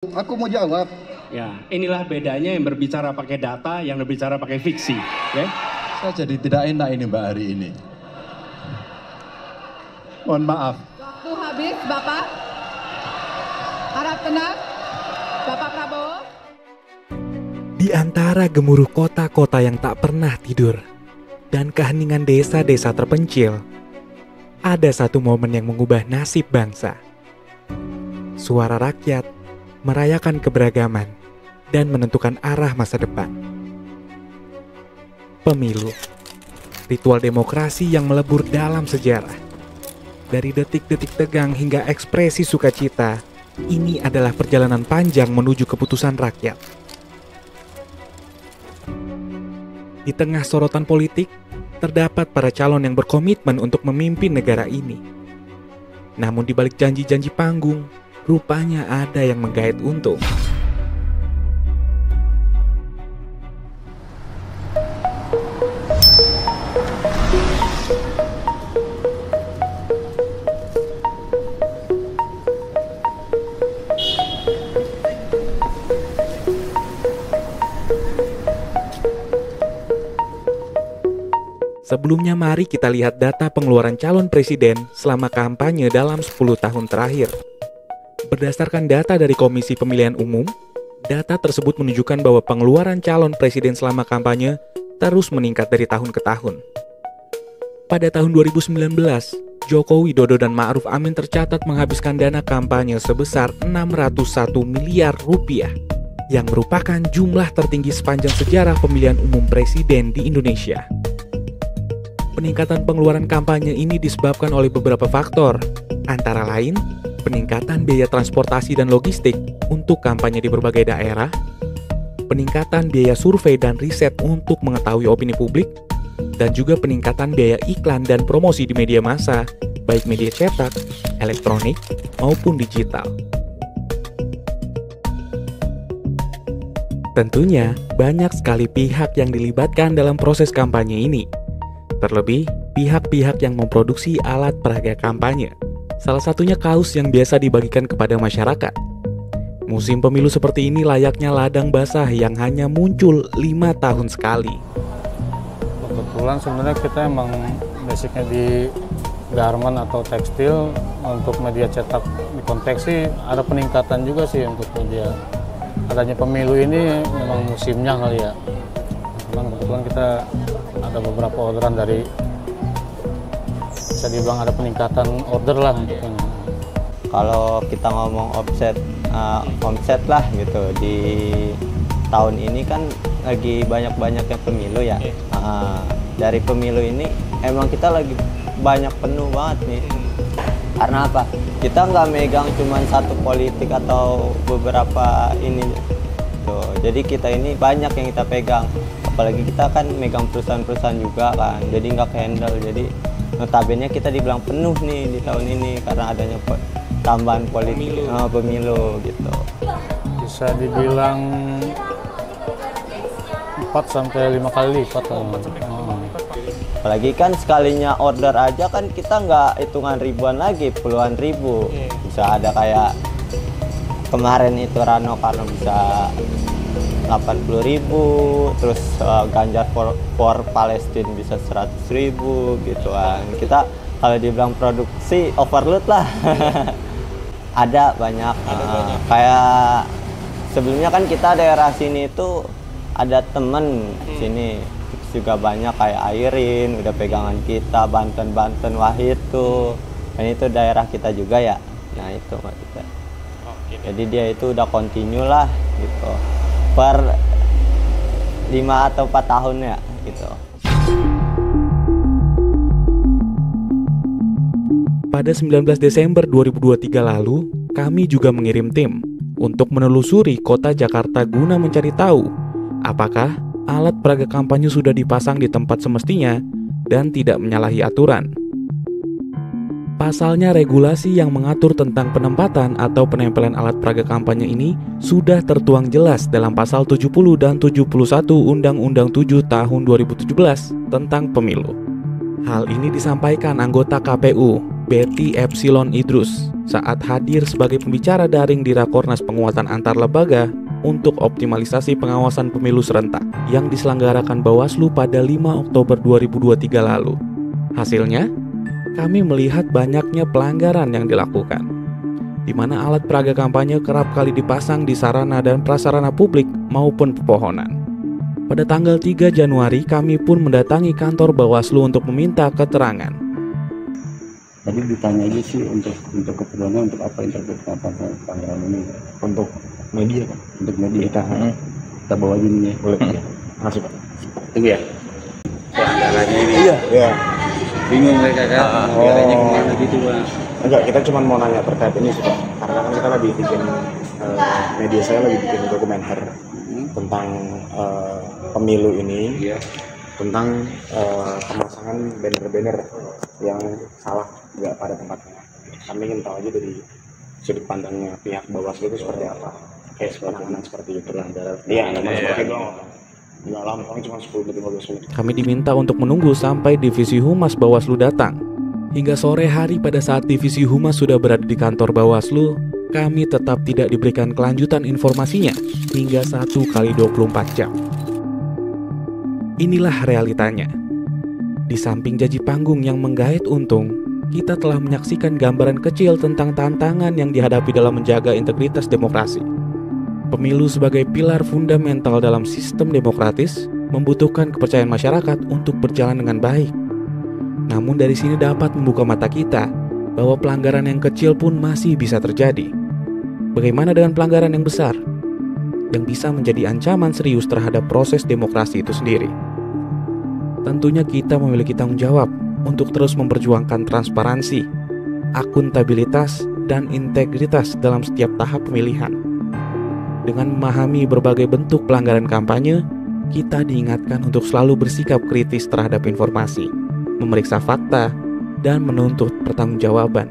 Aku mau jawab. Ya, inilah bedanya yang berbicara pakai data, yang berbicara pakai fiksi. Okay? Saya jadi tidak enak ini Mbak hari ini. Mohon maaf. Waktu habis, Bapak. Harap tenang. Bapak Prabowo. Di antara gemuruh kota-kota yang tak pernah tidur dan keheningan desa-desa terpencil, ada satu momen yang mengubah nasib bangsa. Suara rakyat merayakan keberagaman dan menentukan arah masa depan. Pemilu, ritual demokrasi yang melebur dalam sejarah. Dari detik-detik tegang hingga ekspresi sukacita, ini adalah perjalanan panjang menuju keputusan rakyat. Di tengah sorotan politik, terdapat para calon yang berkomitmen untuk memimpin negara ini. Namun di balik janji-janji panggung, rupanya ada yang menggait untung. Sebelumnya mari kita lihat data pengeluaran calon presiden selama kampanye dalam 10 tahun terakhir. Berdasarkan data dari Komisi Pemilihan Umum, data tersebut menunjukkan bahwa pengeluaran calon presiden selama kampanye terus meningkat dari tahun ke tahun. Pada tahun 2019, Joko Widodo dan Ma'ruf Amin tercatat menghabiskan dana kampanye sebesar 601 miliar rupiah, yang merupakan jumlah tertinggi sepanjang sejarah pemilihan umum presiden di Indonesia. Peningkatan pengeluaran kampanye ini disebabkan oleh beberapa faktor, antara lain peningkatan biaya transportasi dan logistik untuk kampanye di berbagai daerah, peningkatan biaya survei dan riset untuk mengetahui opini publik, dan juga peningkatan biaya iklan dan promosi di media massa, baik media cetak, elektronik, maupun digital. Tentunya, banyak sekali pihak yang dilibatkan dalam proses kampanye ini. Terlebih, pihak-pihak yang memproduksi alat peraga kampanye. Salah satunya kaos yang biasa dibagikan kepada masyarakat. Musim pemilu seperti ini layaknya ladang basah yang hanya muncul 5 tahun sekali. Kebetulan sebenarnya kita emang basicnya di garment atau tekstil. Untuk media cetak di konveksi ada peningkatan juga sih untuk media. Adanya pemilu ini memang musimnya kali ya. Cuman kebetulan kita ada beberapa orderan dari, bisa dibilang ada peningkatan order lah untuk ini. Kalau kita ngomong omset lah gitu, di tahun ini kan lagi banyak-banyaknya pemilu ya. Dari pemilu ini emang kita lagi banyak penuh banget nih. Karena apa? Kita nggak megang cuma satu politik atau beberapa ini. Tuh, jadi kita ini banyak yang kita pegang. Apalagi kita kan megang perusahaan-perusahaan juga kan, jadi nggak handle. Jadi notabene kita dibilang penuh nih di tahun ini karena adanya tambahan politik pemilu gitu. Bisa dibilang 4 sampai 5 kali lipat. Apalagi kan sekalinya order aja kan kita nggak hitungan ribuan lagi, puluhan ribu. Bisa ada kayak kemarin itu Rano Karno bisa 80.000, terus Ganjar for Palestine bisa 100.000 gitu kan. Kita kalau dibilang produksi overload lah. Ada banyak. Kayak sebelumnya kan kita daerah sini itu ada temen sini juga banyak kayak Airin, udah pegangan kita, Banten Wahid tuh. Dan itu daerah kita juga ya. Nah itu maksudnya. Jadi dia itu udah continue lah gitu. Per 5 atau 4 tahun ya gitu. Pada 19 Desember 2023 lalu, kami juga mengirim tim untuk menelusuri kota Jakarta guna mencari tahu apakah alat peraga kampanye sudah dipasang di tempat semestinya dan tidak menyalahi aturan. Pasalnya, regulasi yang mengatur tentang penempatan atau penempelan alat peraga kampanye ini sudah tertuang jelas dalam pasal 70 dan 71 Undang-Undang 7 tahun 2017 tentang pemilu. Hal ini disampaikan anggota KPU, Betty Epsilon Idrus saat hadir sebagai pembicara daring di Rakornas Penguatan Antar Lembaga untuk optimalisasi pengawasan pemilu serentak yang diselenggarakan Bawaslu pada 5 Oktober 2023 lalu. Hasilnya, kami melihat banyaknya pelanggaran yang dilakukan, di mana alat peraga kampanye kerap kali dipasang di sarana dan prasarana publik maupun pepohonan. Pada tanggal 3 Januari, kami pun mendatangi kantor Bawaslu untuk meminta keterangan. Tadi ditanya aja sih untuk keperluannya untuk apa interpretasi pelanggaran ini? Untuk media Pak. Untuk media kita bawa aja nih. Boleh. Masuk Pak. Tunggu ya. Pelanggarannya ini. Iya. Bingung mereka kan. Pelanggarannya kemana gitu Bang? Enggak, kita cuma mau nanya terkait ini sih Pak. Karena kan kita lagi bikin media saya lagi bikin dokumenter tentang pemilu ini, tentang pemasangan banner-banner yang salah nggak pada tempatnya. Kami ingin tahu aja dari sudut pandangnya pihak Bawaslu itu seperti apa, kayak penanganan seperti itu. Iya, seperti itu. Nggak lama, paling cuma 10-15 menit. Kami diminta untuk menunggu sampai Divisi Humas Bawaslu datang. Hingga sore hari pada saat Divisi Humas sudah berada di kantor Bawaslu, kami tetap tidak diberikan kelanjutan informasinya hingga 1x24 jam. Inilah realitanya. Di samping janji panggung yang menggait untung, kita telah menyaksikan gambaran kecil tentang tantangan yang dihadapi dalam menjaga integritas demokrasi. Pemilu sebagai pilar fundamental dalam sistem demokratis membutuhkan kepercayaan masyarakat untuk berjalan dengan baik. Namun dari sini dapat membuka mata kita bahwa pelanggaran yang kecil pun masih bisa terjadi. Bagaimana dengan pelanggaran yang besar, yang bisa menjadi ancaman serius terhadap proses demokrasi itu sendiri? Tentunya kita memiliki tanggung jawab untuk terus memperjuangkan transparansi, akuntabilitas, dan integritas dalam setiap tahap pemilihan. Dengan memahami berbagai bentuk pelanggaran kampanye, kita diingatkan untuk selalu bersikap kritis terhadap informasi, memeriksa fakta, dan menuntut pertanggungjawaban.